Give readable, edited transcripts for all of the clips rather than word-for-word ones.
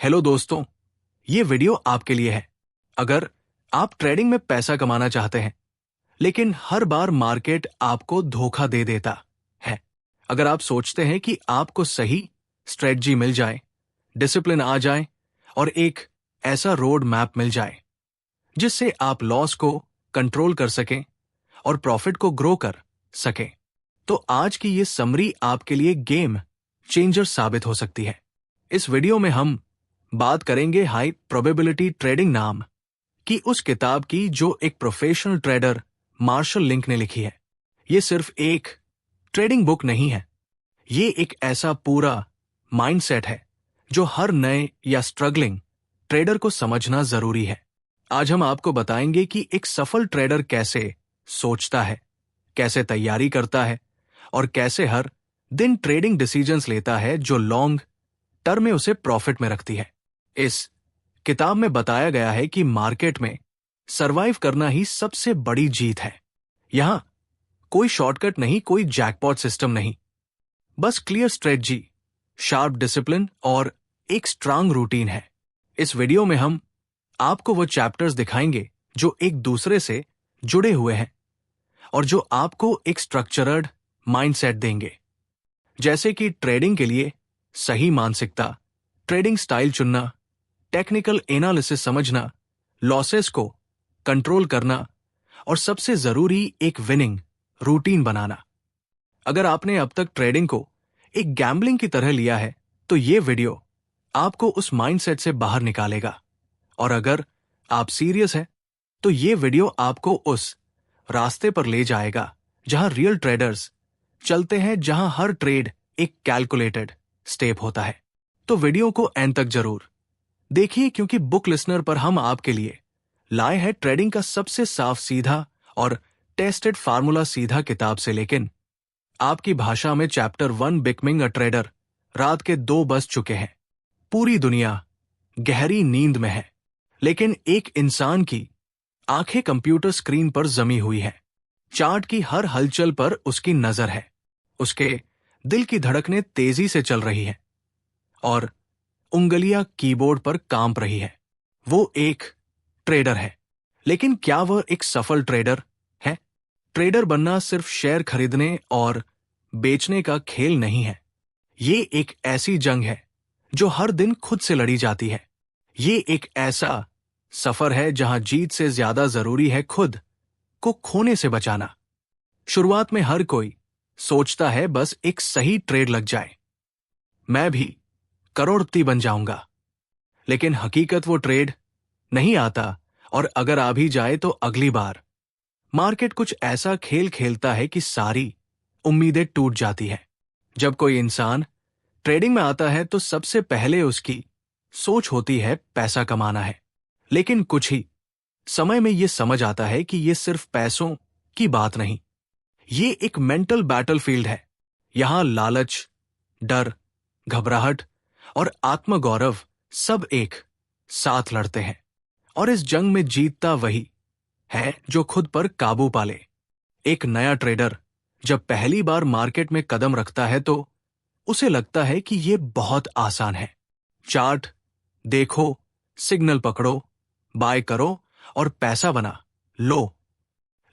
Hello दोस्तों, ये video आपके लिए है। अगर आप ट्रेडिंग में पैसा कमाना चाहते हैं लेकिन हर बार मार्केट आपको धोखा दे देता है, अगर आप सोचते हैं कि आपको सही स्ट्रेटजी मिल जाए, डिसिप्लिन आ जाए और एक ऐसा रोड मैप मिल जाए जिससे आप लॉस को कंट्रोल कर सकें और प्रॉफिट को ग्रो कर सकें, तो आज की ये समरी आपके लिए गेम चेंजर साबित हो सकती है। इस वीडियो में हम बात करेंगे हाई प्रोबेबिलिटी ट्रेडिंग नाम की उस किताब की जो एक प्रोफेशनल ट्रेडर मार्शल लिंक ने लिखी है। ये सिर्फ एक ट्रेडिंग बुक नहीं है, ये एक ऐसा पूरा माइंडसेट है जो हर नए या स्ट्रगलिंग ट्रेडर को समझना जरूरी है। आज हम आपको बताएंगे कि एक सफल ट्रेडर कैसे सोचता है, कैसे तैयारी करता है और कैसे हर दिन ट्रेडिंग डिसीजंस लेता है जो लॉन्ग टर्म में उसे प्रॉफिट में रखती है। इस किताब में बताया गया है कि मार्केट में सरवाइव करना ही सबसे बड़ी जीत है। यहां कोई शॉर्टकट नहीं, कोई जैकपॉट सिस्टम नहीं, बस क्लियर स्ट्रेटजी, शार्प डिसिप्लिन और एक स्ट्रांग रूटीन है। इस वीडियो में हम आपको वो चैप्टर्स दिखाएंगे जो एक दूसरे से जुड़े हुए हैं और जो आपको एक स्ट्रक्चर्ड माइंडसेट देंगे, जैसे कि ट्रेडिंग के लिए सही मानसिकता, ट्रेडिंग स्टाइल चुनना, टेक्निकल एनालिसिस समझना, लॉसेस को कंट्रोल करना और सबसे जरूरी एक विनिंग रूटीन बनाना। अगर आपने अब तक ट्रेडिंग को एक गैम्बलिंग की तरह लिया है तो ये वीडियो आपको उस माइंडसेट से बाहर निकालेगा, और अगर आप सीरियस हैं तो ये वीडियो आपको उस रास्ते पर ले जाएगा जहां रियल ट्रेडर्स चलते हैं, जहां हर ट्रेड एक कैलकुलेटेड स्टेप होता है। तो वीडियो को एंड तक जरूर देखिए, क्योंकि बुक लिसनर पर हम आपके लिए लाए हैं ट्रेडिंग का सबसे साफ सीधा और टेस्टेड फार्मूला, सीधा किताब से लेकिन आपकी भाषा में। Chapter 1 becoming a trader. रात के 2 बज चुके हैं, पूरी दुनिया गहरी नींद में है, लेकिन एक इंसान की आंखें कंप्यूटर स्क्रीन पर जमी हुई है। चार्ट की हर हलचल पर उसकी नजर है, उसके दिल की धड़कनें तेजी से चल रही है और उंगलियां कीबोर्ड पर कांप रही है। वो एक ट्रेडर है, लेकिन क्या वह एक सफल ट्रेडर है? ट्रेडर बनना सिर्फ शेयर खरीदने और बेचने का खेल नहीं है। ये एक ऐसी जंग है जो हर दिन खुद से लड़ी जाती है। ये एक ऐसा सफर है जहां जीत से ज्यादा जरूरी है खुद को खोने से बचाना। शुरुआत में हर कोई सोचता है बस एक सही ट्रेड लग जाए, मैं भी करोड़पति बन जाऊंगा। लेकिन हकीकत वो ट्रेड नहीं आता, और अगर आ भी जाए तो अगली बार मार्केट कुछ ऐसा खेल खेलता है कि सारी उम्मीदें टूट जाती है। जब कोई इंसान ट्रेडिंग में आता है तो सबसे पहले उसकी सोच होती है पैसा कमाना है, लेकिन कुछ ही समय में यह समझ आता है कि यह सिर्फ पैसों की बात नहीं, ये एक मेंटल बैटलफील्ड है। यहां लालच, डर, घबराहट और आत्मगौरव सब एक साथ लड़ते हैं, और इस जंग में जीतता वही है जो खुद पर काबू पाले। एक नया ट्रेडर जब पहली बार मार्केट में कदम रखता है तो उसे लगता है कि यह बहुत आसान है। चार्ट देखो, सिग्नल पकड़ो, बाय करो और पैसा बना लो।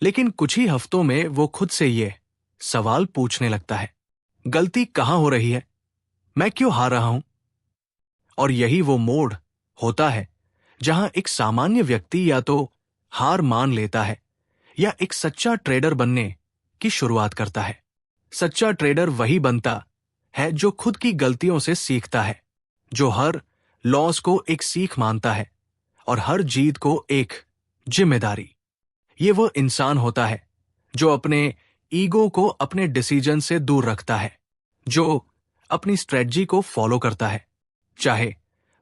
लेकिन कुछ ही हफ्तों में वो खुद से ये सवाल पूछने लगता है, गलती कहां हो रही है, मैं क्यों हार रहा हूं? और यही वो मोड़ होता है जहां एक सामान्य व्यक्ति या तो हार मान लेता है या एक सच्चा ट्रेडर बनने की शुरुआत करता है। सच्चा ट्रेडर वही बनता है जो खुद की गलतियों से सीखता है, जो हर लॉस को एक सीख मानता है और हर जीत को एक जिम्मेदारी। ये वो इंसान होता है जो अपने ईगो को अपने डिसीजन से दूर रखता है, जो अपनी स्ट्रेटजी को फॉलो करता है चाहे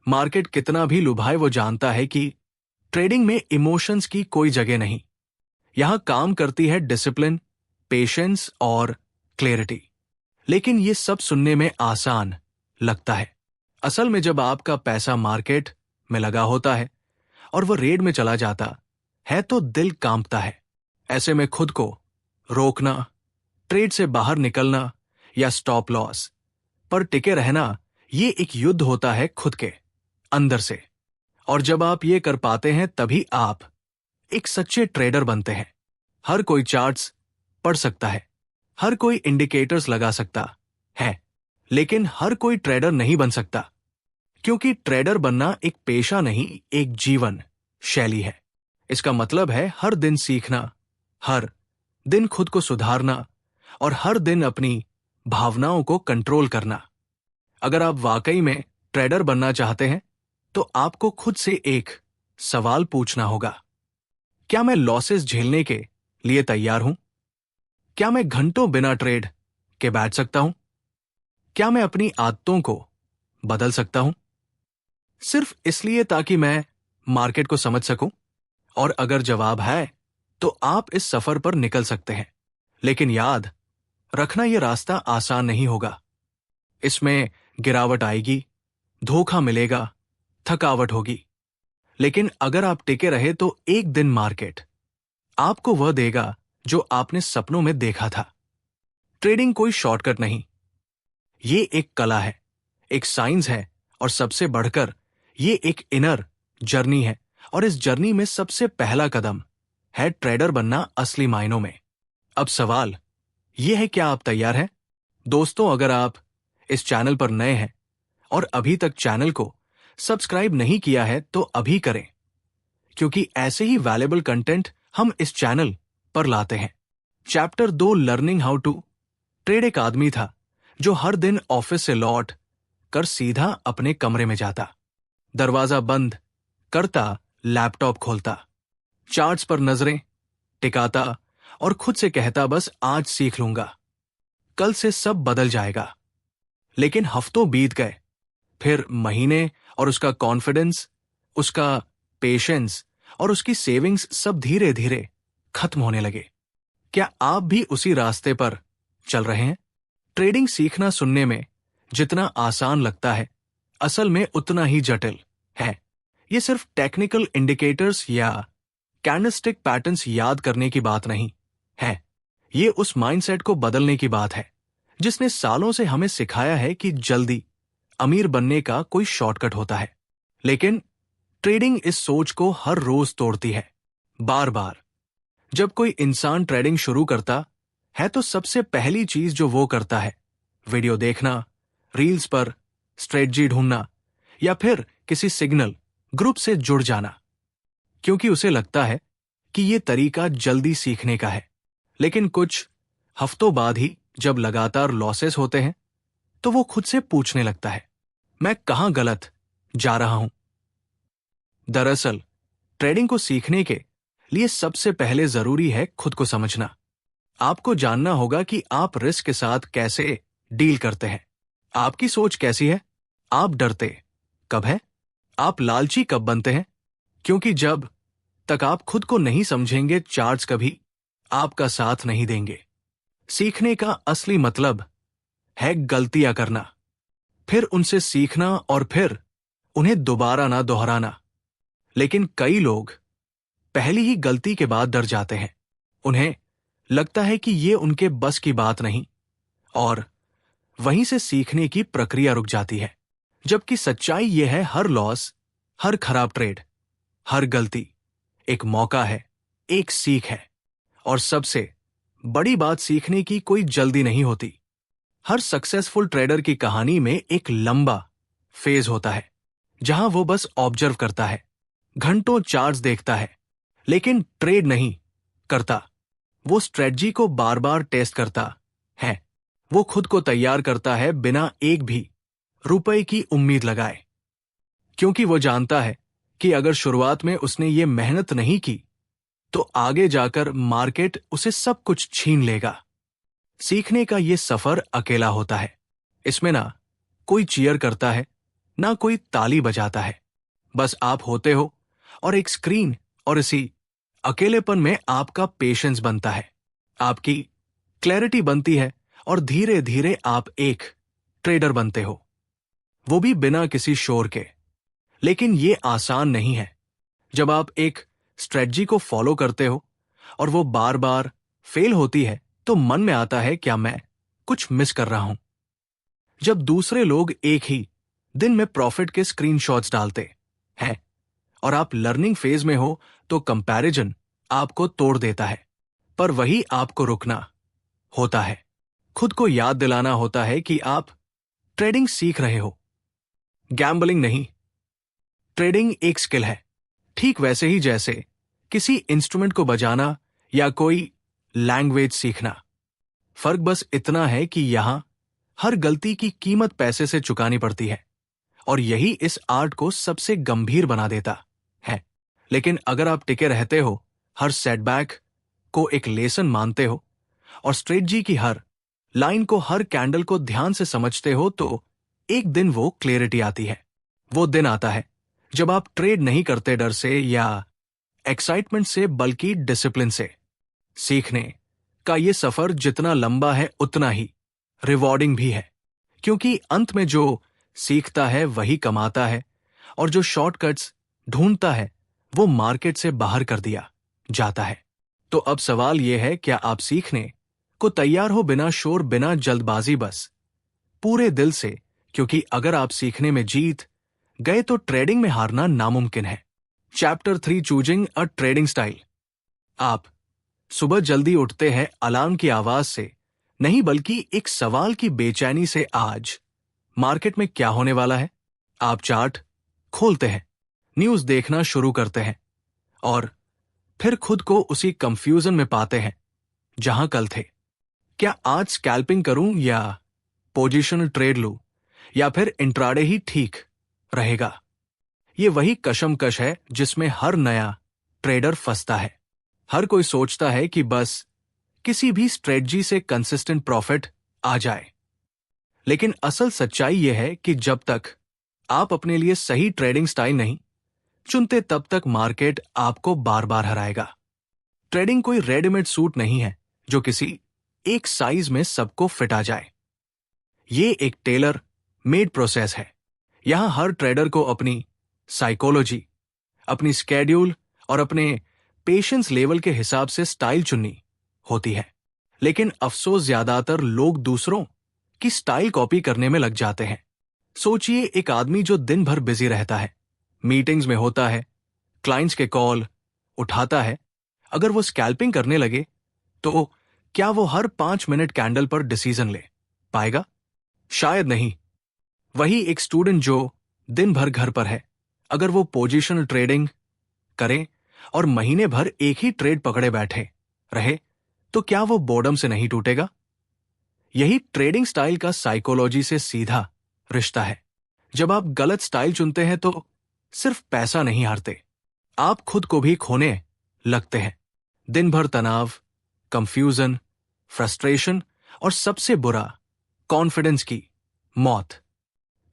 मार्केट कितना भी लुभाए। वो जानता है कि ट्रेडिंग में इमोशंस की कोई जगह नहीं, यहां काम करती है डिसिप्लिन, पेशेंस और क्लैरिटी। लेकिन ये सब सुनने में आसान लगता है। असल में जब आपका पैसा मार्केट में लगा होता है और वो रेड में चला जाता है तो दिल कांपता है। ऐसे में खुद को रोकना, ट्रेड से बाहर निकलना या स्टॉप लॉस पर टिके रहना, ये एक युद्ध होता है खुद के अंदर से। और जब आप ये कर पाते हैं तभी आप एक सच्चे ट्रेडर बनते हैं। हर कोई चार्ट्स पढ़ सकता है, हर कोई इंडिकेटर्स लगा सकता है, लेकिन हर कोई ट्रेडर नहीं बन सकता, क्योंकि ट्रेडर बनना एक पेशा नहीं, एक जीवन शैली है। इसका मतलब है हर दिन सीखना, हर दिन खुद को सुधारना और हर दिन अपनी भावनाओं को कंट्रोल करना। अगर आप वाकई में ट्रेडर बनना चाहते हैं तो आपको खुद से एक सवाल पूछना होगा। क्या मैं लॉसेस झेलने के लिए तैयार हूं? क्या मैं घंटों बिना ट्रेड के बैठ सकता हूं? क्या मैं अपनी आदतों को बदल सकता हूं? सिर्फ इसलिए ताकि मैं मार्केट को समझ सकूं? और अगर जवाब है तो आप इस सफर पर निकल सकते हैं। लेकिन याद रखना, यह रास्ता आसान नहीं होगा। इसमें गिरावट आएगी, धोखा मिलेगा, थकावट होगी। लेकिन अगर आप टिके रहे तो एक दिन मार्केट आपको वह देगा जो आपने सपनों में देखा था। ट्रेडिंग कोई शॉर्टकट नहीं, ये एक कला है, एक साइंस है, और सबसे बढ़कर ये एक इनर जर्नी है। और इस जर्नी में सबसे पहला कदम है ट्रेडर बनना असली मायनों में। अब सवाल यह है, क्या आप तैयार हैं? दोस्तों, अगर आप इस चैनल पर नए हैं और अभी तक चैनल को सब्सक्राइब नहीं किया है तो अभी करें, क्योंकि ऐसे ही वैल्यूएबल कंटेंट हम इस चैनल पर लाते हैं। Chapter 2, learning how to trade. एक आदमी था जो हर दिन ऑफिस से लौट कर सीधा अपने कमरे में जाता, दरवाजा बंद करता, लैपटॉप खोलता, चार्ट्स पर नजरें टिकाता और खुद से कहता, बस आज सीख लूंगा, कल से सब बदल जाएगा। लेकिन हफ्तों बीत गए, फिर महीने, और उसका कॉन्फिडेंस, उसका पेशेंस और उसकी सेविंग्स सब धीरे धीरे खत्म होने लगे। क्या आप भी उसी रास्ते पर चल रहे हैं? ट्रेडिंग सीखना सुनने में जितना आसान लगता है, असल में उतना ही जटिल है। ये सिर्फ टेक्निकल इंडिकेटर्स या कैंडलस्टिक पैटर्न्स याद करने की बात नहीं है। ये उस माइंडसेट को बदलने की बात है जिसने सालों से हमें सिखाया है कि जल्दी अमीर बनने का कोई शॉर्टकट होता है। लेकिन ट्रेडिंग इस सोच को हर रोज तोड़ती है, बार बार। जब कोई इंसान ट्रेडिंग शुरू करता है तो सबसे पहली चीज जो वो करता है, वीडियो देखना, रील्स पर स्ट्रेटजी ढूंढना, या फिर किसी सिग्नल ग्रुप से जुड़ जाना, क्योंकि उसे लगता है कि ये तरीका जल्दी सीखने का है। लेकिन कुछ हफ्तों बाद ही जब लगातार लॉसेस होते हैं तो वो खुद से पूछने लगता है, मैं कहां गलत जा रहा हूं? दरअसल ट्रेडिंग को सीखने के लिए सबसे पहले जरूरी है खुद को समझना। आपको जानना होगा कि आप रिस्क के साथ कैसे डील करते हैं। आपकी सोच कैसी है? आप डरते कब हैं? आप लालची कब बनते हैं? क्योंकि जब तक आप खुद को नहीं समझेंगे, चार्ट्स कभी आपका साथ नहीं देंगे। सीखने का असली मतलब है गलतियां करना, फिर उनसे सीखना और फिर उन्हें दोबारा ना दोहराना। लेकिन कई लोग पहली ही गलती के बाद डर जाते हैं। उन्हें लगता है कि ये उनके बस की बात नहीं, और वहीं से सीखने की प्रक्रिया रुक जाती है। जबकि सच्चाई यह है, हर लॉस, हर खराब ट्रेड, हर गलती एक मौका है, एक सीख है। और सबसे बड़ी बात, सीखने की कोई जल्दी नहीं होती। हर सक्सेसफुल ट्रेडर की कहानी में एक लंबा फेज होता है जहां वो बस ऑब्जर्व करता है, घंटों चार्ट्स देखता है, लेकिन ट्रेड नहीं करता। वो स्ट्रेटजी को बार बार टेस्ट करता है, वो खुद को तैयार करता है बिना एक भी रुपए की उम्मीद लगाए, क्योंकि वो जानता है कि अगर शुरुआत में उसने ये मेहनत नहीं की तो आगे जाकर मार्केट उसे सब कुछ छीन लेगा। सीखने का ये सफर अकेला होता है। इसमें ना कोई चीयर करता है, ना कोई ताली बजाता है। बस आप होते हो और एक स्क्रीन, और इसी अकेलेपन में आपका पेशेंस बनता है, आपकी क्लैरिटी बनती है, और धीरे धीरे आप एक ट्रेडर बनते हो, वो भी बिना किसी शोर के। लेकिन ये आसान नहीं है। जब आप एक स्ट्रेटजी को फॉलो करते हो और वो बार बार फेल होती है तो मन में आता है, क्या मैं कुछ मिस कर रहा हूं? जब दूसरे लोग एक ही दिन में प्रॉफिट के स्क्रीनशॉट्स डालते हैं, और आप लर्निंग फेज में हो तो कंपैरिजन आपको तोड़ देता है। पर वही आपको रुकना होता है, खुद को याद दिलाना होता है कि आप ट्रेडिंग सीख रहे हो, गैम्बलिंग नहीं। ट्रेडिंग एक स्किल है, ठीक वैसे ही जैसे किसी इंस्ट्रूमेंट को बजाना या कोई लैंग्वेज सीखना। फर्क बस इतना है कि यहां हर गलती की कीमत पैसे से चुकानी पड़ती है, और यही इस आर्ट को सबसे गंभीर बना देता है। लेकिन अगर आप टिके रहते हो, हर सेटबैक को एक लेसन मानते हो, और स्ट्रेटजी की हर लाइन को, हर कैंडल को ध्यान से समझते हो, तो एक दिन वो क्लियरिटी आती है। वो दिन आता है जब आप ट्रेड नहीं करते डर से या एक्साइटमेंट से, बल्कि डिसिप्लिन से। सीखने का ये सफर जितना लंबा है उतना ही रिवॉर्डिंग भी है, क्योंकि अंत में जो सीखता है वही कमाता है, और जो शॉर्टकट्स ढूंढता है वो मार्केट से बाहर कर दिया जाता है। तो अब सवाल यह है, क्या आप सीखने को तैयार हो, बिना शोर, बिना जल्दबाजी, बस पूरे दिल से? क्योंकि अगर आप सीखने में जीत गए तो ट्रेडिंग में हारना नामुमकिन है। Chapter 3, choosing a trading style. आप सुबह जल्दी उठते हैं अलार्म की आवाज से नहीं, बल्कि एक सवाल की बेचैनी से, आज मार्केट में क्या होने वाला है। आप चार्ट खोलते हैं, न्यूज देखना शुरू करते हैं, और फिर खुद को उसी कंफ्यूजन में पाते हैं जहां कल थे। क्या आज स्कैल्पिंग करूं या पोजीशनल ट्रेड लूं, या फिर इंट्राडे ही ठीक रहेगा? ये वही कशमकश है जिसमें हर नया ट्रेडर फंसता है। हर कोई सोचता है कि बस किसी भी स्ट्रेटजी से कंसिस्टेंट प्रॉफिट आ जाए, लेकिन असल सच्चाई यह है कि जब तक आप अपने लिए सही ट्रेडिंग स्टाइल नहीं चुनते, तब तक मार्केट आपको बार बार हराएगा। ट्रेडिंग कोई रेडीमेड सूट नहीं है जो किसी एक साइज में सबको फिट आ जाए। ये एक टेलर मेड प्रोसेस है। यहां हर ट्रेडर को अपनी साइकोलॉजी, अपनी स्केड्यूल और अपने पेशेंस लेवल के हिसाब से स्टाइल चुननी होती है। लेकिन अफसोस, ज्यादातर लोग दूसरों की स्टाइल कॉपी करने में लग जाते हैं। सोचिए, एक आदमी जो दिन भर बिजी रहता है, मीटिंग्स में होता है, क्लाइंट्स के कॉल उठाता है, अगर वो स्कैल्पिंग करने लगे तो क्या वो हर 5 मिनट कैंडल पर डिसीजन ले पाएगा? शायद नहीं। वही एक स्टूडेंट जो दिन भर घर पर है, अगर वो पोजीशनल ट्रेडिंग करे और महीने भर एक ही ट्रेड पकड़े बैठे रहे, तो क्या वो बोर्डम से नहीं टूटेगा? यही ट्रेडिंग स्टाइल का साइकोलॉजी से सीधा रिश्ता है। जब आप गलत स्टाइल चुनते हैं तो सिर्फ पैसा नहीं हारते, आप खुद को भी खोने लगते हैं। दिन भर तनाव, कंफ्यूजन, फ्रस्ट्रेशन, और सबसे बुरा, कॉन्फिडेंस की मौत।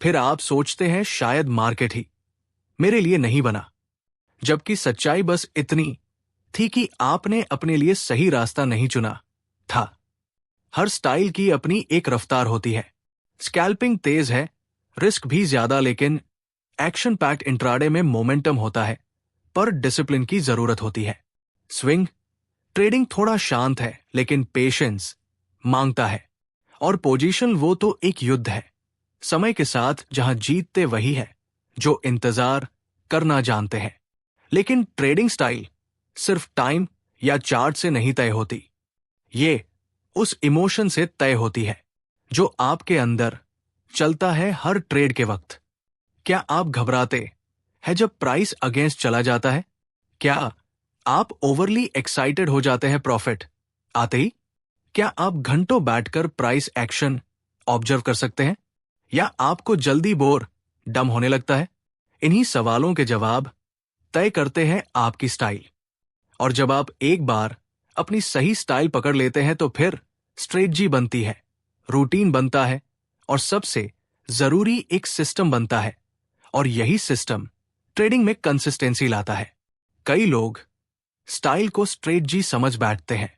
फिर आप सोचते हैं शायद मार्केट ही मेरे लिए नहीं बना, जबकि सच्चाई बस इतनी थी कि आपने अपने लिए सही रास्ता नहीं चुना था। हर स्टाइल की अपनी एक रफ्तार होती है। स्कैल्पिंग तेज है, रिस्क भी ज्यादा, लेकिन एक्शन पैक्ड इंट्राडे में मोमेंटम होता है, पर डिसिप्लिन की जरूरत होती है। स्विंग ट्रेडिंग थोड़ा शांत है, लेकिन पेशेंस मांगता है। और पोजीशन, वो तो एक युद्ध है समय के साथ, जहां जीतते वही है जो इंतजार करना जानते हैं। लेकिन ट्रेडिंग स्टाइल सिर्फ टाइम या चार्ट से नहीं तय होती, ये उस इमोशन से तय होती है जो आपके अंदर चलता है हर ट्रेड के वक्त। क्या आप घबराते हैं जब प्राइस अगेंस्ट चला जाता है? क्या आप ओवरली एक्साइटेड हो जाते हैं प्रॉफिट आते ही? क्या आप घंटों बैठकर प्राइस एक्शन ऑब्जर्व कर सकते हैं, या आपको जल्दी बोर डम होने लगता है? इन्हीं सवालों के जवाब तय करते हैं आपकी स्टाइल। और जब आप एक बार अपनी सही स्टाइल पकड़ लेते हैं तो फिर स्ट्रेटजी बनती है, रूटीन बनता है, और सबसे जरूरी एक सिस्टम बनता है। और यही सिस्टम ट्रेडिंग में कंसिस्टेंसी लाता है। कई लोग स्टाइल को स्ट्रेटजी समझ बैठते हैं,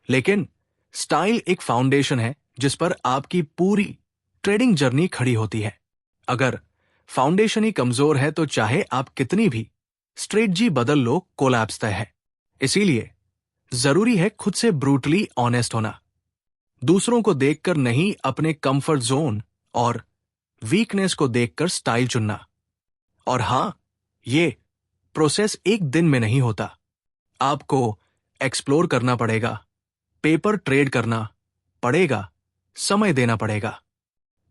लेकिन स्टाइल एक फाउंडेशन है जिस पर आपकी पूरी ट्रेडिंग जर्नी खड़ी होती है। अगर फाउंडेशन ही कमजोर है तो चाहे आप कितनी भी स्ट्रेटजी बदल लो, कोलैप्स तय है। इसीलिए जरूरी है खुद से ब्रूटली ऑनेस्ट होना, दूसरों को देखकर नहीं, अपने कंफर्ट जोन और वीकनेस को देखकर स्टाइल चुनना। और हां, ये प्रोसेस एक दिन में नहीं होता। आपको एक्सप्लोर करना पड़ेगा, पेपर ट्रेड करना पड़ेगा, समय देना पड़ेगा।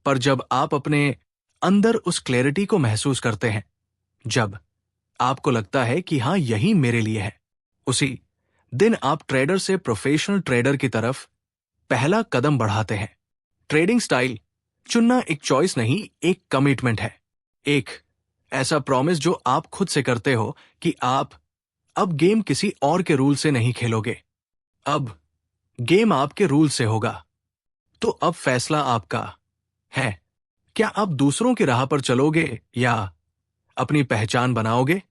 पर जब आप अपने अंदर उस क्लैरिटी को महसूस करते हैं, जब आपको लगता है कि हां, यही मेरे लिए है, उसी दिन आप ट्रेडर से प्रोफेशनल ट्रेडर की तरफ पहला कदम बढ़ाते हैं। ट्रेडिंग स्टाइल चुनना एक चॉइस नहीं, एक कमिटमेंट है। एक ऐसा प्रॉमिस जो आप खुद से करते हो कि आप अब गेम किसी और के रूल से नहीं खेलोगे, अब गेम आपके रूल से होगा। तो अब फैसला आपका है, क्या आप दूसरों की राह पर चलोगे या अपनी पहचान बनाओगे?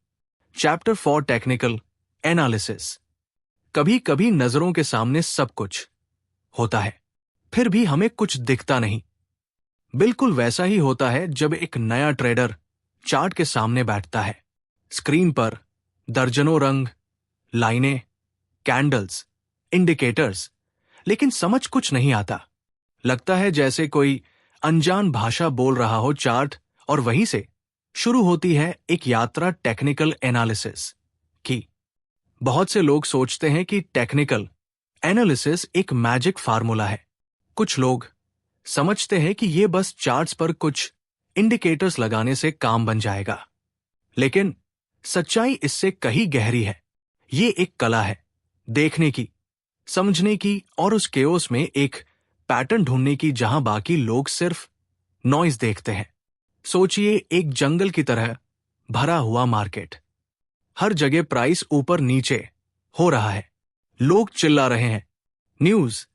Chapter 4 technical analysis. कभी कभी नजरों के सामने सब कुछ होता है, फिर भी हमें कुछ दिखता नहीं। बिल्कुल वैसा ही होता है जब एक नया ट्रेडर चार्ट के सामने बैठता है। स्क्रीन पर दर्जनों रंग, लाइनें, कैंडल्स, इंडिकेटर्स, लेकिन समझ कुछ नहीं आता। लगता है जैसे कोई अनजान भाषा बोल रहा हो चार्ट, और वहीं से शुरू होती है एक यात्रा टेक्निकल एनालिसिस की। बहुत से लोग सोचते हैं कि टेक्निकल एनालिसिस एक मैजिक फार्मूला है। कुछ लोग समझते हैं कि ये बस चार्ट्स पर कुछ इंडिकेटर्स लगाने से काम बन जाएगा, लेकिन सच्चाई इससे कहीं गहरी है। ये एक कला है, देखने की, समझने की और उस केओस में एक पैटर्न ढूंढने की जहां बाकी लोग सिर्फ नॉइज देखते हैं। सोचिए एक जंगल की तरह भरा हुआ मार्केट। हर जगह प्राइस ऊपर नीचे हो रहा है, लोग चिल्ला रहे हैं, न्यूज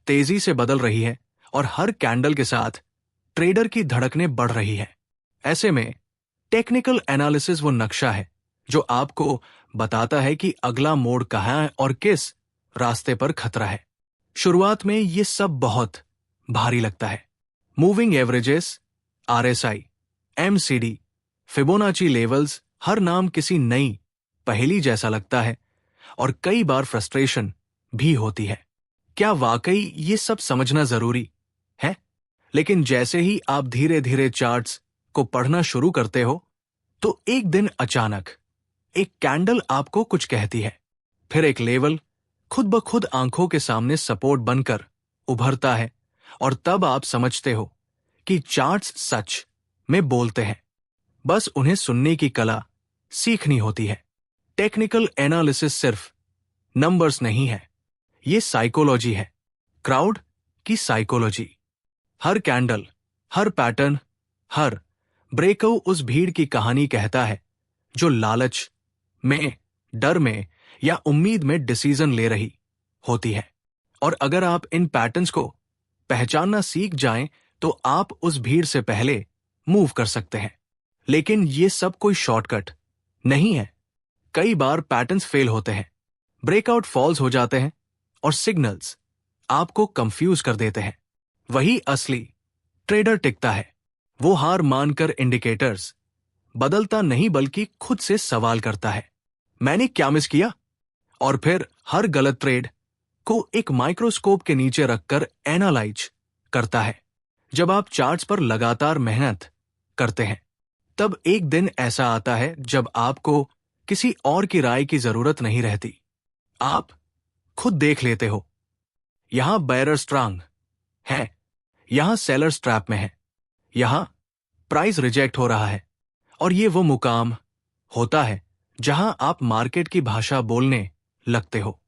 तेजी से बदल रही है और हर कैंडल के साथ ट्रेडर की धड़कनें बढ़ रही है। ऐसे में टेक्निकल एनालिसिस वो नक्शा है जो आपको बताता है कि अगला मोड़ कहाँ है और किस रास्ते पर खतरा है। शुरुआत में ये सब बहुत भारी लगता है। Moving averages, RSI, MCD, Fibonacci levels, हर नाम किसी नई पहेली जैसा लगता है और कई बार फ्रस्ट्रेशन भी होती है। क्या वाकई ये सब समझना जरूरी है? लेकिन जैसे ही आप धीरे धीरे चार्ट्स को पढ़ना शुरू करते हो, तो एक दिन अचानक एक कैंडल आपको कुछ कहती है, फिर एक लेवल खुद ब खुद आंखों के सामने सपोर्ट बनकर उभरता है, और तब आप समझते हो कि चार्ट्स सच में बोलते हैं, बस उन्हें सुनने की कला सीखनी होती है। टेक्निकल एनालिसिस सिर्फ नंबर्स नहीं है, ये साइकोलॉजी है, क्राउड की साइकोलॉजी। हर कैंडल, हर पैटर्न, हर ब्रेकआउट उस भीड़ की कहानी कहता है जो लालच में, डर में या उम्मीद में डिसीजन ले रही होती है। और अगर आप इन पैटर्न्स को पहचानना सीख जाएं, तो आप उस भीड़ से पहले मूव कर सकते हैं। लेकिन ये सब कोई शॉर्टकट नहीं है। कई बार पैटर्न्स फेल होते हैं, ब्रेकआउट फॉल्स हो जाते हैं और सिग्नल्स आपको कंफ्यूज कर देते हैं। वही असली ट्रेडर टिकता है। वो हार मानकर इंडिकेटर्स बदलता नहीं, बल्कि खुद से सवाल करता है, मैंने क्या मिस किया? और फिर हर गलत ट्रेड को एक माइक्रोस्कोप के नीचे रखकर एनालाइज करता है। जब आप चार्ट्स पर लगातार मेहनत करते हैं, तब एक दिन ऐसा आता है जब आपको किसी और की राय की जरूरत नहीं रहती। आप खुद देख लेते हो, यहां बेयर स्ट्रांग है, यहां सेलर ट्रैप में है, यहां प्राइस रिजेक्ट हो रहा है। और ये वो मुकाम होता है जहां आप मार्केट की भाषा बोलने लगते हो।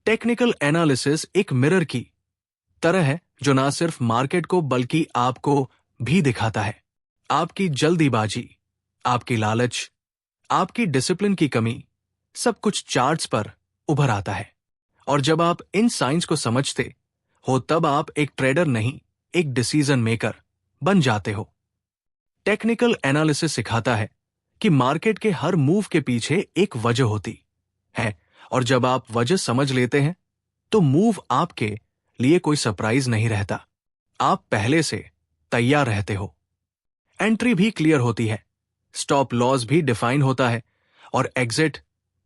टेक्निकल एनालिसिस एक मिरर की तरह है जो ना सिर्फ मार्केट को बल्कि आपको भी दिखाता है। आपकी जल्दीबाजी, आपकी लालच, आपकी डिसिप्लिन की कमी, सब कुछ चार्ट्स पर उभर आता है। और जब आप इन साइंस को समझते हो, तब आप एक ट्रेडर नहीं, एक डिसीजन मेकर बन जाते हो। टेक्निकल एनालिसिस सिखाता है कि मार्केट के हर मूव के पीछे एक वजह होती है, और जब आप वजह समझ लेते हैं, तो मूव आपके लिए कोई सरप्राइज नहीं रहता। आप पहले से तैयार रहते हो। एंट्री भी क्लियर होती है, स्टॉप लॉस भी डिफाइन होता है और एग्जिट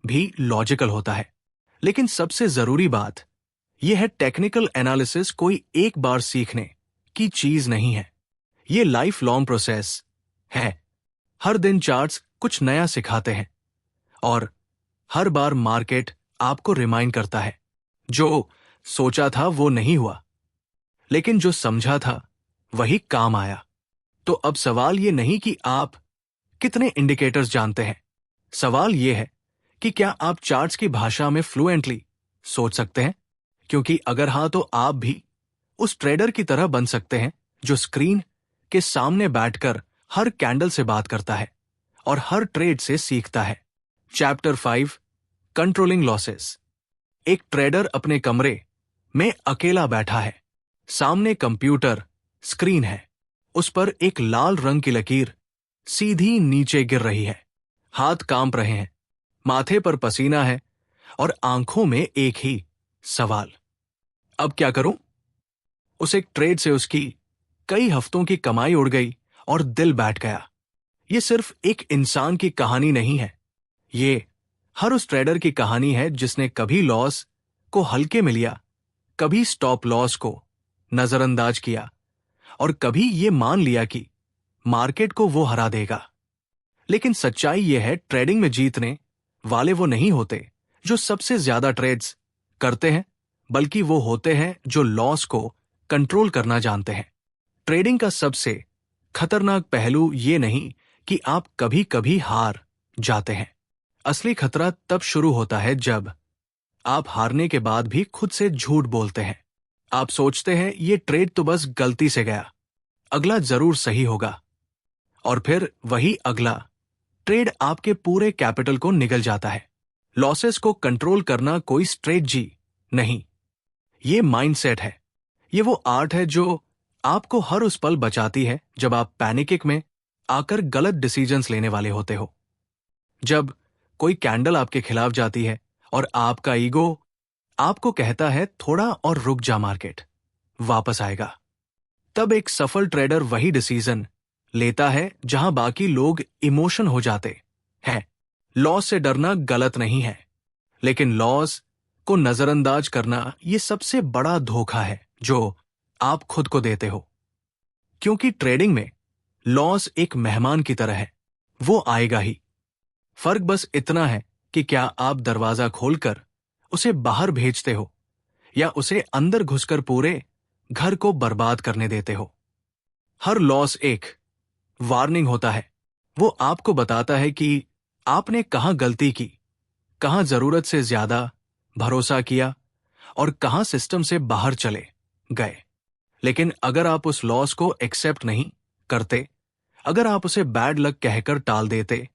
भी लॉजिकल होता है। लेकिन सबसे जरूरी बात यह है, टेक्निकल एनालिसिस कोई एक बार सीखने की चीज नहीं है। ये लाइफ लॉन्ग प्रोसेस है। हर दिन चार्ट्स कुछ नया सिखाते हैं और हर बार मार्केट आपको रिमाइंड करता है, जो सोचा था वो नहीं हुआ, लेकिन जो समझा था वही काम आया। तो अब सवाल ये नहीं कि आप कितने इंडिकेटर्स जानते हैं, सवाल ये है कि क्या आप चार्ट्स की भाषा में फ्लुएंटली सोच सकते हैं? क्योंकि अगर हाँ, तो आप भी उस ट्रेडर की तरह बन सकते हैं जो स्क्रीन के सामने बैठकर हर कैंडल से बात करता है और हर ट्रेड से सीखता है। Chapter 5, controlling losses. एक ट्रेडर अपने कमरे में अकेला बैठा है। सामने कंप्यूटर स्क्रीन है, उस पर एक लाल रंग की लकीर सीधी नीचे गिर रही है। हाथ कांप रहे हैं, माथे पर पसीना है और आंखों में एक ही सवाल, अब क्या करूं? उस एक ट्रेड से उसकी कई हफ्तों की कमाई उड़ गई और दिल बैठ गया। ये सिर्फ एक इंसान की कहानी नहीं है, ये हर उस ट्रेडर की कहानी है जिसने कभी लॉस को हल्के में लिया, कभी स्टॉप लॉस को नजरअंदाज किया और कभी ये मान लिया कि मार्केट को वो हरा देगा। लेकिन सच्चाई ये है, ट्रेडिंग में जीतने वाले वो नहीं होते जो सबसे ज्यादा ट्रेड्स करते हैं, बल्कि वो होते हैं जो लॉस को कंट्रोल करना जानते हैं। ट्रेडिंग का सबसे खतरनाक पहलू ये नहीं कि आप कभी कभी हार जाते हैं। असली खतरा तब शुरू होता है जब आप हारने के बाद भी खुद से झूठ बोलते हैं। आप सोचते हैं ये ट्रेड तो बस गलती से गया, अगला जरूर सही होगा, और फिर वही अगला ट्रेड आपके पूरे कैपिटल को निगल जाता है। लॉसेस को कंट्रोल करना कोई स्ट्रेटजी नहीं, ये माइंडसेट है। ये वो आर्ट है जो आपको हर उस पल बचाती है जब आप पैनिक में आकर गलत डिसीजंस लेने वाले होते हो। जब कोई कैंडल आपके खिलाफ जाती है और आपका ईगो आपको कहता है थोड़ा और रुक जा, मार्केट वापस आएगा, तब एक सफल ट्रेडर वही डिसीजन लेता है जहां बाकी लोग इमोशन हो जाते हैं। लॉस से डरना गलत नहीं है, लेकिन लॉस को नजरअंदाज करना ये सबसे बड़ा धोखा है जो आप खुद को देते हो। क्योंकि ट्रेडिंग में लॉस एक मेहमान की तरह है, वो आएगा ही। फर्क बस इतना है कि क्या आप दरवाजा खोलकर उसे बाहर भेजते हो या उसे अंदर घुसकर पूरे घर को बर्बाद करने देते हो। हर लॉस एक वार्निंग होता है, वो आपको बताता है कि आपने कहां गलती की, कहां जरूरत से ज्यादा भरोसा किया और कहां सिस्टम से बाहर चले गए। लेकिन अगर आप उस लॉस को एक्सेप्ट नहीं करते, अगर आप उसे बैड लक कहकर टाल देते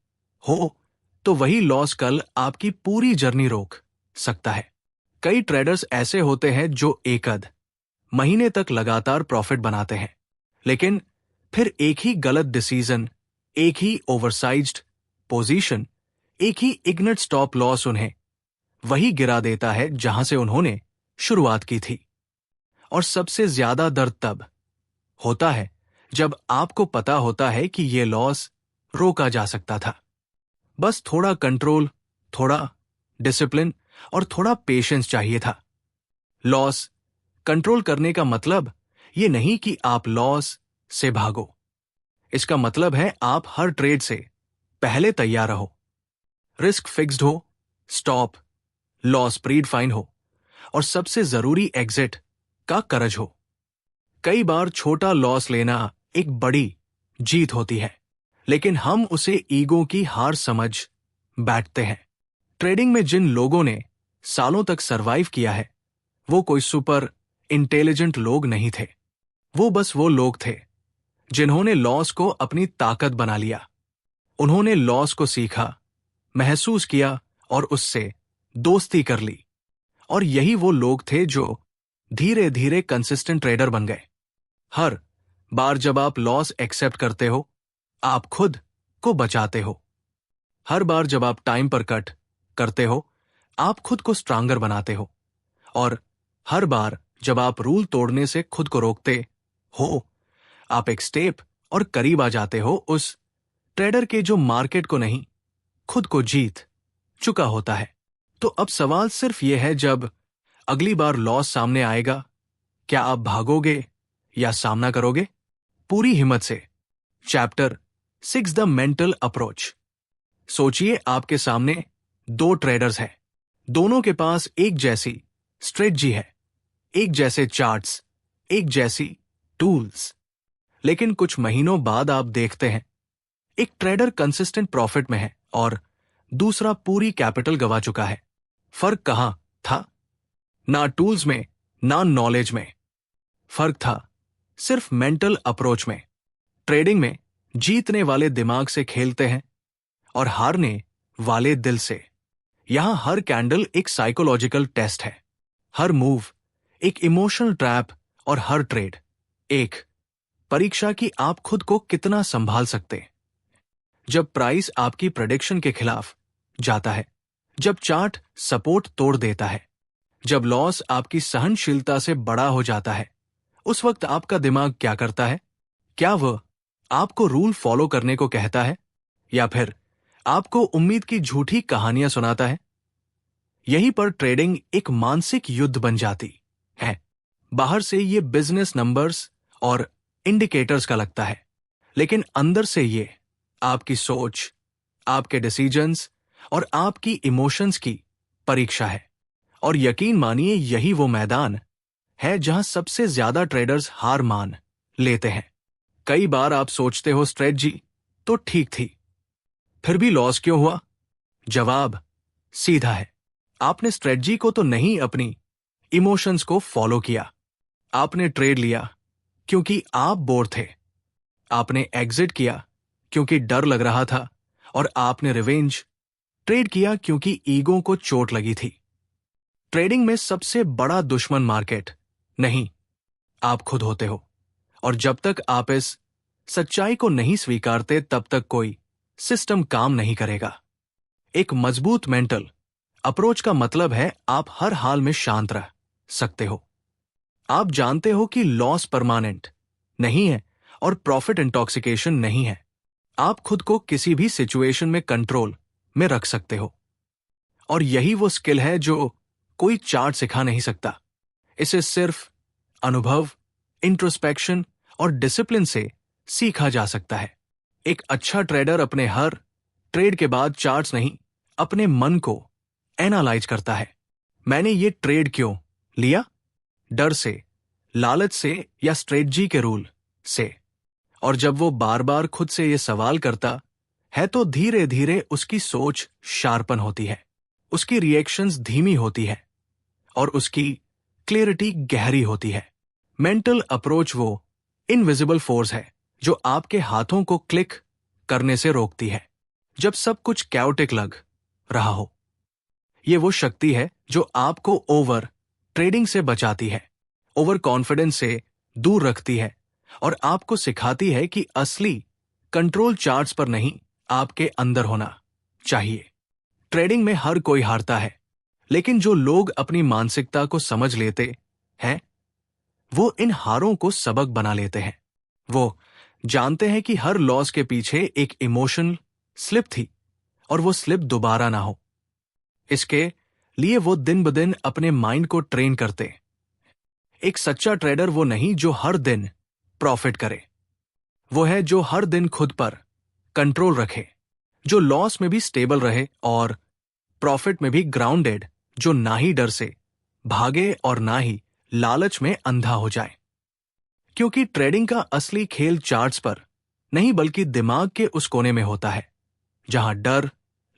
हो, तो वही लॉस कल आपकी पूरी जर्नी रोक सकता है। कई ट्रेडर्स ऐसे होते हैं जो एक आध महीने तक लगातार प्रॉफिट बनाते हैं, लेकिन फिर एक ही गलत डिसीजन, एक ही ओवरसाइज्ड पोजीशन, एक ही इग्नोर्ड स्टॉप लॉस उन्हें वही गिरा देता है जहां से उन्होंने शुरुआत की थी। और सबसे ज्यादा दर्द तब होता है जब आपको पता होता है कि यह लॉस रोका जा सकता था। बस थोड़ा कंट्रोल, थोड़ा डिसिप्लिन और थोड़ा पेशेंस चाहिए था। लॉस कंट्रोल करने का मतलब ये नहीं कि आप लॉस से भागो, इसका मतलब है आप हर ट्रेड से पहले तैयार रहो, रिस्क फिक्स्ड हो, स्टॉप लॉस प्रीडिफाइंड हो और सबसे जरूरी एग्जिट का करज हो। कई बार छोटा लॉस लेना एक बड़ी जीत होती है, लेकिन हम उसे ईगो की हार समझ बैठते हैं। ट्रेडिंग में जिन लोगों ने सालों तक सरवाइव किया है, वो कोई सुपर इंटेलिजेंट लोग नहीं थे। वो बस वो लोग थे जिन्होंने लॉस को अपनी ताकत बना लिया। उन्होंने लॉस को सीखा, महसूस किया और उससे दोस्ती कर ली। और यही वो लोग थे जो धीरे धीरे कंसिस्टेंट ट्रेडर बन गए। हर बार जब आप लॉस एक्सेप्ट करते हो, आप खुद को बचाते हो। हर बार जब आप टाइम पर कट करते हो, आप खुद को स्ट्रांगर बनाते हो। और हर बार जब आप रूल तोड़ने से खुद को रोकते हो, आप एक स्टेप और करीब आ जाते हो उस ट्रेडर के जो मार्केट को नहीं, खुद को जीत चुका होता है। तो अब सवाल सिर्फ यह है, जब अगली बार लॉस सामने आएगा, क्या आप भागोगे या सामना करोगे? पूरी हिम्मत से। Chapter 6 the mental approach. सोचिए आपके सामने दो ट्रेडर्स हैं। दोनों के पास एक जैसी स्ट्रेटजी है, एक जैसे चार्ट्स, एक जैसी टूल्स। लेकिन कुछ महीनों बाद आप देखते हैं एक ट्रेडर कंसिस्टेंट प्रॉफिट में है और दूसरा पूरी कैपिटल गवा चुका है। फर्क कहां था? ना टूल्स में, ना नॉलेज में। फर्क था सिर्फ मेंटल अप्रोच में। ट्रेडिंग में जीतने वाले दिमाग से खेलते हैं और हारने वाले दिल से। यहां हर कैंडल एक साइकोलॉजिकल टेस्ट है, हर मूव एक इमोशनल ट्रैप और हर ट्रेड एक परीक्षा की आप खुद को कितना संभाल सकते। जब प्राइस आपकी प्रेडिक्शन के खिलाफ जाता है, जब चार्ट सपोर्ट तोड़ देता है, जब लॉस आपकी सहनशीलता से बड़ा हो जाता है, उस वक्त आपका दिमाग क्या करता है? क्या वह आपको रूल फॉलो करने को कहता है या फिर आपको उम्मीद की झूठी कहानियां सुनाता है? यहीं पर ट्रेडिंग एक मानसिक युद्ध बन जाती है। बाहर से ये बिजनेस नंबर्स और इंडिकेटर्स का लगता है, लेकिन अंदर से ये आपकी सोच, आपके डिसीजंस और आपकी इमोशंस की परीक्षा है। और यकीन मानिए यही वो मैदान है जहां सबसे ज्यादा ट्रेडर्स हार मान लेते हैं। कई बार आप सोचते हो स्ट्रेटजी तो ठीक थी, फिर भी लॉस क्यों हुआ? जवाब सीधा है, आपने स्ट्रेटजी को तो नहीं, अपनी इमोशंस को फॉलो किया। आपने ट्रेड लिया क्योंकि आप बोर थे, आपने एग्जिट किया क्योंकि डर लग रहा था, और आपने रिवेंज ट्रेड किया क्योंकि ईगो को चोट लगी थी। ट्रेडिंग में सबसे बड़ा दुश्मन मार्केट नहीं, आप खुद होते हो। और जब तक आप इस सच्चाई को नहीं स्वीकारते, तब तक कोई सिस्टम काम नहीं करेगा। एक मजबूत मेंटल अप्रोच का मतलब है आप हर हाल में शांत रह सकते हो। आप जानते हो कि लॉस परमानेंट नहीं है और प्रॉफिट इंटॉक्सिकेशन नहीं है। आप खुद को किसी भी सिचुएशन में कंट्रोल में रख सकते हो। और यही वो स्किल है जो कोई चार्ट सिखा नहीं सकता। इसे सिर्फ अनुभव, इंट्रोस्पेक्शन और डिसिप्लिन से सीखा जा सकता है। एक अच्छा ट्रेडर अपने हर ट्रेड के बाद चार्ट्स नहीं, अपने मन को एनालाइज करता है। मैंने ये ट्रेड क्यों लिया? डर से, लालच से या स्ट्रेटजी के रूल से? और जब वो बार बार खुद से ये सवाल करता है तो धीरे धीरे उसकी सोच शार्पन होती है, उसकी रिएक्शंस धीमी होती है और उसकी क्लियरिटी गहरी होती है। मेंटल अप्रोच वो इनविजिबल फोर्स है जो आपके हाथों को क्लिक करने से रोकती है जब सब कुछ कैओटिक लग रहा हो। ये वो शक्ति है जो आपको ओवर ट्रेडिंग से बचाती है, ओवर कॉन्फिडेंस से दूर रखती है और आपको सिखाती है कि असली कंट्रोल चार्ट्स पर नहीं, आपके अंदर होना चाहिए। ट्रेडिंग में हर कोई हारता है, लेकिन जो लोग अपनी मानसिकता को समझ लेते हैं वो इन हारों को सबक बना लेते हैं। वो जानते हैं कि हर लॉस के पीछे एक इमोशनल स्लिप थी और वो स्लिप दोबारा ना हो। इसके लिए वो दिन ब दिन अपने माइंड को ट्रेन करते। एक सच्चा ट्रेडर वो नहीं जो हर दिन प्रॉफिट करे, वो है जो हर दिन खुद पर कंट्रोल रखे, जो लॉस में भी स्टेबल रहे और प्रॉफिट में भी ग्राउंडेड, जो ना ही डर से भागे और ना ही लालच में अंधा हो जाए। क्योंकि ट्रेडिंग का असली खेल चार्ट्स पर नहीं बल्कि दिमाग के उस कोने में होता है जहां डर,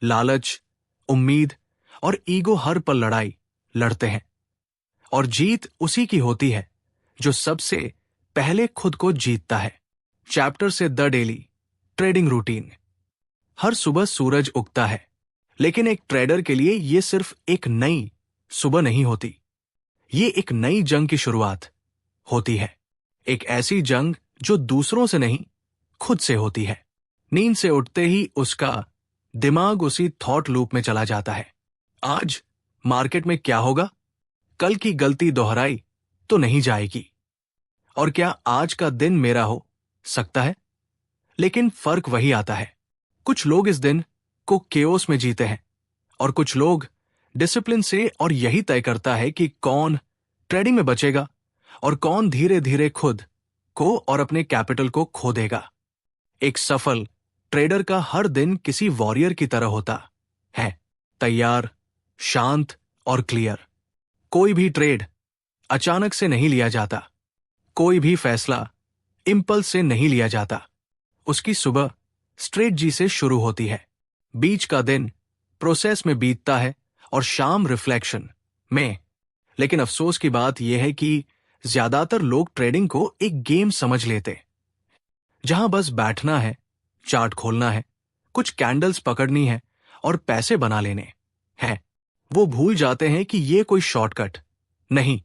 लालच, उम्मीद और ईगो हर पल लड़ाई लड़ते हैं। और जीत उसी की होती है जो सबसे पहले खुद को जीतता है। चैप्टर से द डेली ट्रेडिंग रूटीन। हर सुबह सूरज उगता है, लेकिन एक ट्रेडर के लिए यह सिर्फ एक नई सुबह नहीं होती, ये एक नई जंग की शुरुआत होती है। एक ऐसी जंग जो दूसरों से नहीं, खुद से होती है। नींद से उठते ही उसका दिमाग उसी थॉट लूप में चला जाता है। आज मार्केट में क्या होगा? कल की गलती दोहराई तो नहीं जाएगी। और क्या आज का दिन मेरा हो सकता है? लेकिन फर्क वही आता है, कुछ लोग इस दिन को केओस में जीते हैं और कुछ लोग डिसिप्लिन से। और यही तय करता है कि कौन ट्रेडिंग में बचेगा और कौन धीरे धीरे खुद को और अपने कैपिटल को खो देगा। एक सफल ट्रेडर का हर दिन किसी वॉरियर की तरह होता है, तैयार, शांत और क्लियर। कोई भी ट्रेड अचानक से नहीं लिया जाता, कोई भी फैसला इंपल्स से नहीं लिया जाता। उसकी सुबह स्ट्रेटजी से शुरू होती है, बीच का दिन प्रोसेस में बीतता है और शाम रिफ्लेक्शन में। लेकिन अफसोस की बात यह है कि ज्यादातर लोग ट्रेडिंग को एक गेम समझ लेते, जहां बस बैठना है, चार्ट खोलना है, कुछ कैंडल्स पकड़नी है और पैसे बना लेने हैं। वो भूल जाते हैं कि ये कोई शॉर्टकट नहीं,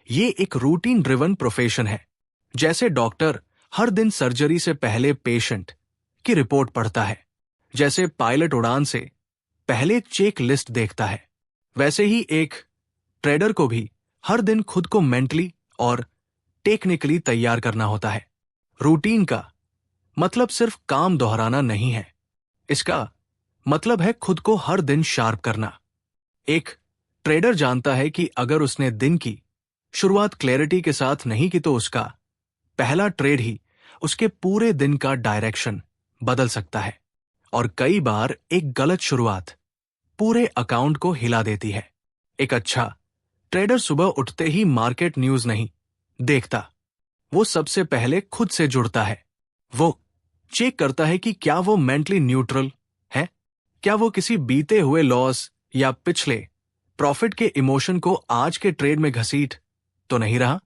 ये एक रूटीन ड्रिवन प्रोफेशन है। जैसे डॉक्टर हर दिन सर्जरी से पहले पेशेंट की रिपोर्ट पढ़ता है, जैसे पायलट उड़ान से पहले एक चेक लिस्ट देखता है, वैसे ही एक ट्रेडर को भी हर दिन खुद को मेंटली और टेक्निकली तैयार करना होता है। रूटीन का मतलब सिर्फ काम दोहराना नहीं है, इसका मतलब है खुद को हर दिन शार्प करना। एक ट्रेडर जानता है कि अगर उसने दिन की शुरुआत क्लैरिटी के साथ नहीं की तो उसका पहला ट्रेड ही उसके पूरे दिन का डायरेक्शन बदल सकता है। और कई बार एक गलत शुरुआत पूरे अकाउंट को हिला देती है। एक अच्छा ट्रेडर सुबह उठते ही मार्केट न्यूज नहीं देखता, वो सबसे पहले खुद से जुड़ता है। वो चेक करता है कि क्या वो मेंटली न्यूट्रल है, क्या वो किसी बीते हुए लॉस या पिछले प्रॉफिट के इमोशन को आज के ट्रेड में घसीट तो नहीं रहा।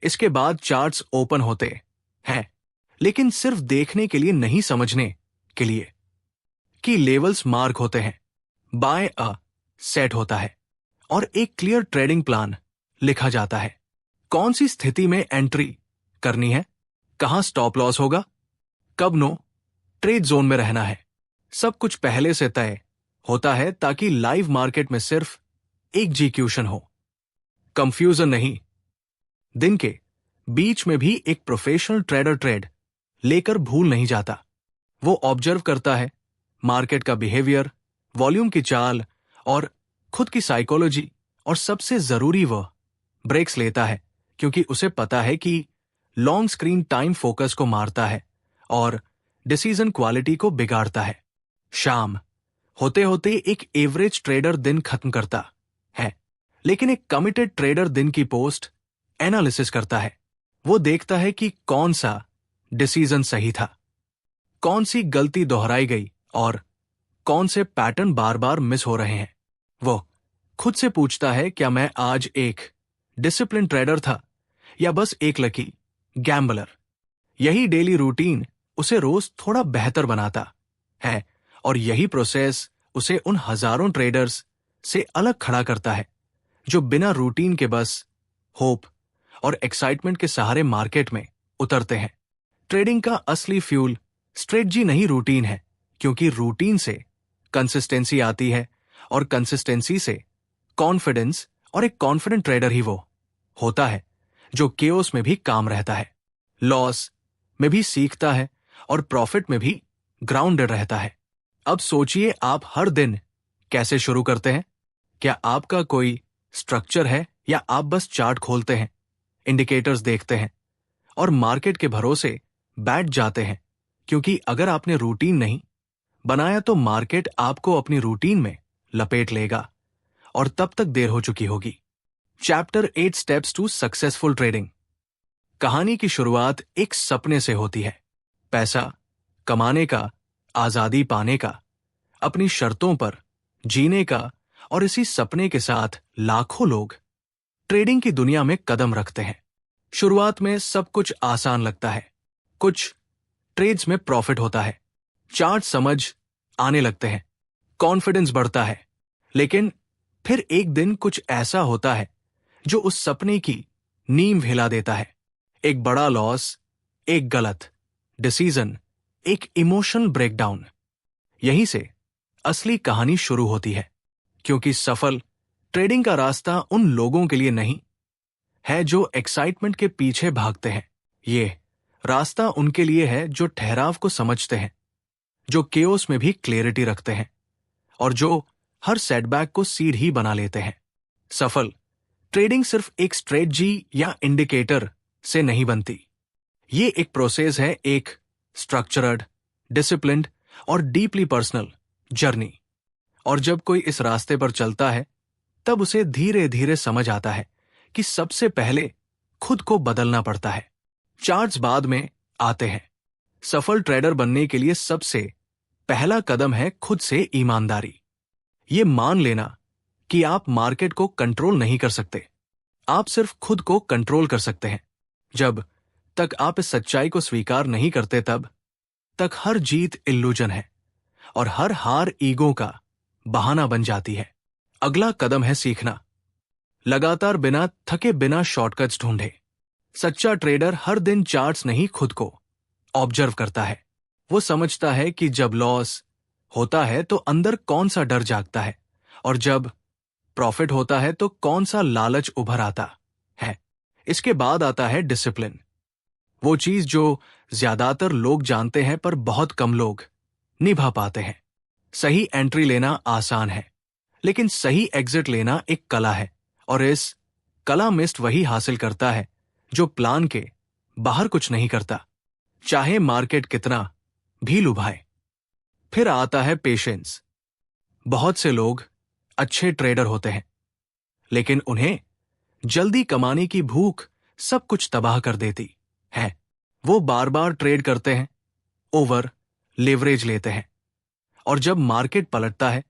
इसके बाद चार्ट्स ओपन होते हैं, लेकिन सिर्फ देखने के लिए नहीं, समझने के लिए कि लेवल्स मार्क होते हैं, बाय अ सेट होता है और एक क्लियर ट्रेडिंग प्लान लिखा जाता है। कौन सी स्थिति में एंट्री करनी है, कहां स्टॉप लॉस होगा, कब नो ट्रेड जोन में रहना है, सब कुछ पहले से तय होता है ताकि लाइव मार्केट में सिर्फ एग्जीक्यूशन हो, कंफ्यूजन नहीं। दिन के बीच में भी एक प्रोफेशनल ट्रेडर ट्रेड लेकर भूल नहीं जाता। वो ऑब्जर्व करता है मार्केट का बिहेवियर, वॉल्यूम की चाल और खुद की साइकोलॉजी, और सबसे जरूरी वह ब्रेक्स लेता है, क्योंकि उसे पता है कि लॉन्ग स्क्रीन टाइम फोकस को मारता है और डिसीजन क्वालिटी को बिगाड़ता है। शाम होते होते एक एवरेज ट्रेडर दिन खत्म करता है, लेकिन एक कमिटेड ट्रेडर दिन की पोस्ट एनालिसिस करता है। वो देखता है कि कौन सा डिसीजन सही था, कौन सी गलती दोहराई गई और कौन से पैटर्न बार बार मिस हो रहे हैं। वो खुद से पूछता है, क्या मैं आज एक डिसिप्लिन ट्रेडर था या बस एक लकी गैम्बलर। यही डेली रूटीन उसे रोज थोड़ा बेहतर बनाता है और यही प्रोसेस उसे उन हजारों ट्रेडर्स से अलग खड़ा करता है जो बिना रूटीन के बस होप और एक्साइटमेंट के सहारे मार्केट में उतरते हैं। ट्रेडिंग का असली फ्यूल स्ट्रेटजी नहीं, रूटीन है, क्योंकि रूटीन से कंसिस्टेंसी आती है और कंसिस्टेंसी से कॉन्फिडेंस, और एक कॉन्फिडेंट ट्रेडर ही वो होता है जो केओस में भी काम रहता है, लॉस में भी सीखता है और प्रॉफिट में भी ग्राउंडेड रहता है। अब सोचिए, आप हर दिन कैसे शुरू करते हैं? क्या आपका कोई स्ट्रक्चर है या आप बस चार्ट खोलते हैं, इंडिकेटर्स देखते हैं और मार्केट के भरोसे बैठ जाते हैं? क्योंकि अगर आपने रूटीन नहीं बनाया तो मार्केट आपको अपनी रूटीन में लपेट लेगा और तब तक देर हो चुकी होगी। Chapter 8 steps to successful trading. कहानी की शुरुआत एक सपने से होती है, पैसा कमाने का, आजादी पाने का, अपनी शर्तों पर जीने का, और इसी सपने के साथ लाखों लोग ट्रेडिंग की दुनिया में कदम रखते हैं। शुरुआत में सब कुछ आसान लगता है, कुछ ट्रेड्स में प्रॉफिट होता है, चार्ट समझ आने लगते हैं, कॉन्फिडेंस बढ़ता है। लेकिन फिर एक दिन कुछ ऐसा होता है जो उस सपने की नींव हिला देता है। एक बड़ा लॉस, एक गलत डिसीजन, एक इमोशनल ब्रेकडाउन। यहीं से असली कहानी शुरू होती है, क्योंकि सफल ट्रेडिंग का रास्ता उन लोगों के लिए नहीं है जो एक्साइटमेंट के पीछे भागते हैं। ये रास्ता उनके लिए है जो ठहराव को समझते हैं, जो केओस में भी क्लैरिटी रखते हैं और जो हर सेटबैक को सीड ही बना लेते हैं। सफल ट्रेडिंग सिर्फ एक स्ट्रेटजी या इंडिकेटर से नहीं बनती, ये एक प्रोसेस है, एक स्ट्रक्चर्ड, डिसिप्लिन्ड और डीपली पर्सनल जर्नी। और जब कोई इस रास्ते पर चलता है तब उसे धीरे धीरे समझ आता है कि सबसे पहले खुद को बदलना पड़ता है। चार्ट्स बाद में आते हैं। सफल ट्रेडर बनने के लिए सबसे पहला कदम है खुद से ईमानदारी। ये मान लेना कि आप मार्केट को कंट्रोल नहीं कर सकते, आप सिर्फ खुद को कंट्रोल कर सकते हैं। जब तक आप इस सच्चाई को स्वीकार नहीं करते तब तक हर जीत इल्यूजन है और हर हार ईगो का बहाना बन जाती है। अगला कदम है सीखना। लगातार बिना थके बिना शॉर्टकट्स ढूंढे। सच्चा ट्रेडर हर दिन चार्ट्स नहीं खुद को ऑब्जर्व करता है। वो समझता है कि जब लॉस होता है तो अंदर कौन सा डर जागता है और जब प्रॉफिट होता है तो कौन सा लालच उभर आता है। इसके बाद आता है डिसिप्लिन, वो चीज जो ज्यादातर लोग जानते हैं पर बहुत कम लोग निभा पाते हैं। सही एंट्री लेना आसान है, लेकिन सही एग्जिट लेना एक कला है और इस कला मिस्ट वही हासिल करता है जो प्लान के बाहर कुछ नहीं करता, चाहे मार्केट कितना भी लुभाए। फिर आता है पेशेंस। बहुत से लोग अच्छे ट्रेडर होते हैं, लेकिन उन्हें जल्दी कमाने की भूख सब कुछ तबाह कर देती है। वो बार बार ट्रेड करते हैं, ओवर लेवरेज लेते हैं और जब मार्केट पलटता है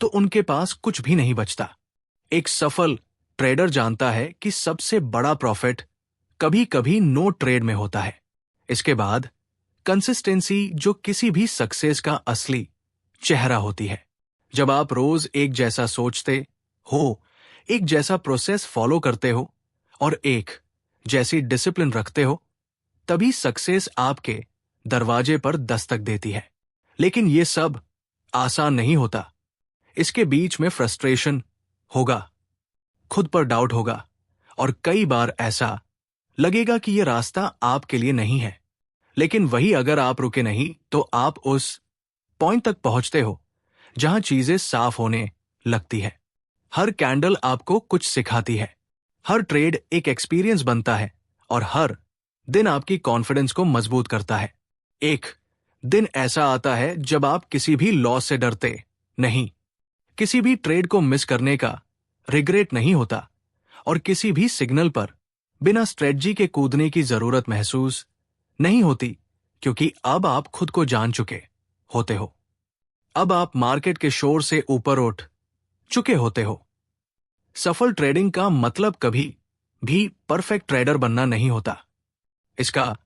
तो उनके पास कुछ भी नहीं बचता। एक सफल ट्रेडर जानता है कि सबसे बड़ा प्रॉफिट कभी कभी नो ट्रेड में होता है। इसके बाद कंसिस्टेंसी, जो किसी भी सक्सेस का असली चेहरा होती है। जब आप रोज एक जैसा सोचते हो, एक जैसा प्रोसेस फॉलो करते हो और एक जैसी डिसिप्लिन रखते हो, तभी सक्सेस आपके दरवाजे पर दस्तक देती है। लेकिन यह सब आसान नहीं होता। इसके बीच में फ्रस्ट्रेशन होगा, खुद पर डाउट होगा और कई बार ऐसा लगेगा कि यह रास्ता आपके लिए नहीं है। लेकिन वही अगर आप रुके नहीं तो आप उस पॉइंट तक पहुंचते हो जहां चीजें साफ होने लगती है। हर कैंडल आपको कुछ सिखाती है, हर ट्रेड एक एक्सपीरियंस बनता है और हर दिन आपकी कॉन्फिडेंस को मजबूत करता है। एक दिन ऐसा आता है जब आप किसी भी लॉस से डरते नहीं, किसी भी ट्रेड को मिस करने का रिग्रेट नहीं होता और किसी भी सिग्नल पर बिना स्ट्रेटजी के कूदने की जरूरत महसूस नहीं होती, क्योंकि अब आप खुद को जान चुके होते हो। अब आप मार्केट के शोर से ऊपर उठ चुके होते हो। सफल ट्रेडिंग का मतलब कभी भी परफेक्ट ट्रेडर बनना नहीं होता। इसका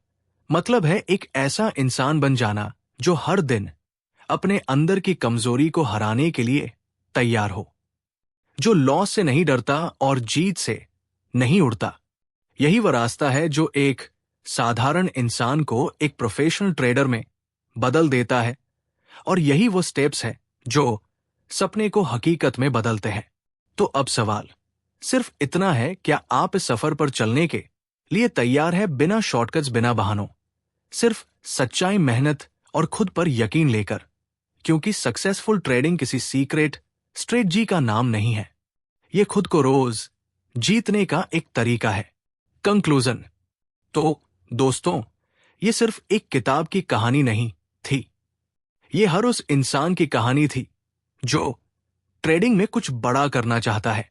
मतलब है एक ऐसा इंसान बन जाना जो हर दिन अपने अंदर की कमजोरी को हराने के लिए तैयार हो, जो लॉस से नहीं डरता और जीत से नहीं उड़ता। यही वह रास्ता है जो एक साधारण इंसान को एक प्रोफेशनल ट्रेडर में बदल देता है और यही वो स्टेप्स है जो सपने को हकीकत में बदलते हैं। तो अब सवाल सिर्फ इतना है, क्या आप इस सफर पर चलने के लिए तैयार है, बिना शॉर्टकट्स, बिना बहानों, सिर्फ सच्चाई, मेहनत और खुद पर यकीन लेकर? क्योंकि सक्सेसफुल ट्रेडिंग किसी सीक्रेट स्ट्रेटजी का नाम नहीं है, यह खुद को रोज जीतने का एक तरीका है। कंक्लूजन। तो दोस्तों, यह सिर्फ एक किताब की कहानी नहीं थी, यह हर उस इंसान की कहानी थी जो ट्रेडिंग में कुछ बड़ा करना चाहता है,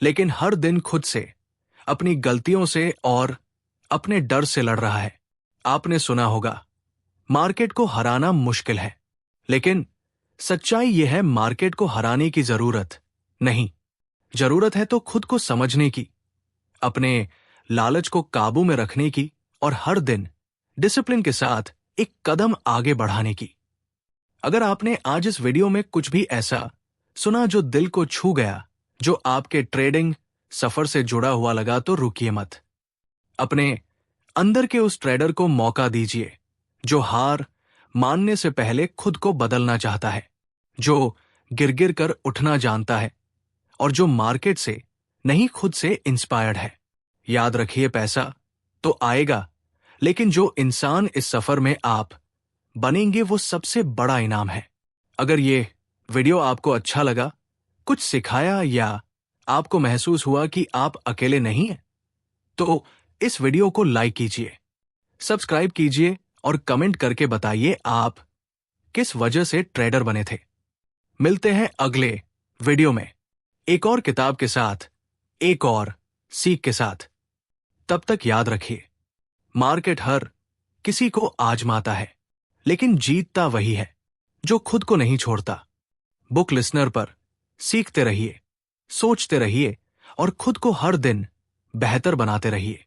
लेकिन हर दिन खुद से, अपनी गलतियों से और अपने डर से लड़ रहा है। आपने सुना होगा, मार्केट को हराना मुश्किल है, लेकिन सच्चाई यह है, मार्केट को हराने की जरूरत नहीं, जरूरत है तो खुद को समझने की, अपने लालच को काबू में रखने की और हर दिन डिसिप्लिन के साथ एक कदम आगे बढ़ाने की। अगर आपने आज इस वीडियो में कुछ भी ऐसा सुना जो दिल को छू गया, जो आपके ट्रेडिंग सफर से जुड़ा हुआ लगा, तो रुकिए मत। अपने अंदर के उस ट्रेडर को मौका दीजिए जो हार मानने से पहले खुद को बदलना चाहता है, जो गिर गिर कर उठना जानता है और जो मार्केट से नहीं खुद से इंस्पायर्ड है। याद रखिए, पैसा तो आएगा, लेकिन जो इंसान इस सफर में आप बनेंगे वो सबसे बड़ा इनाम है। अगर ये वीडियो आपको अच्छा लगा, कुछ सिखाया या आपको महसूस हुआ कि आप अकेले नहीं हैं, तो इस वीडियो को लाइक कीजिए, सब्सक्राइब कीजिए और कमेंट करके बताइए आप किस वजह से ट्रेडर बने थे। मिलते हैं अगले वीडियो में एक और किताब के साथ, एक और सीख के साथ। तब तक याद रखिए, मार्केट हर किसी को आजमाता है, लेकिन जीतता वही है जो खुद को नहीं छोड़ता। बुक लिसनर पर सीखते रहिए, सोचते रहिए और खुद को हर दिन बेहतर बनाते रहिए।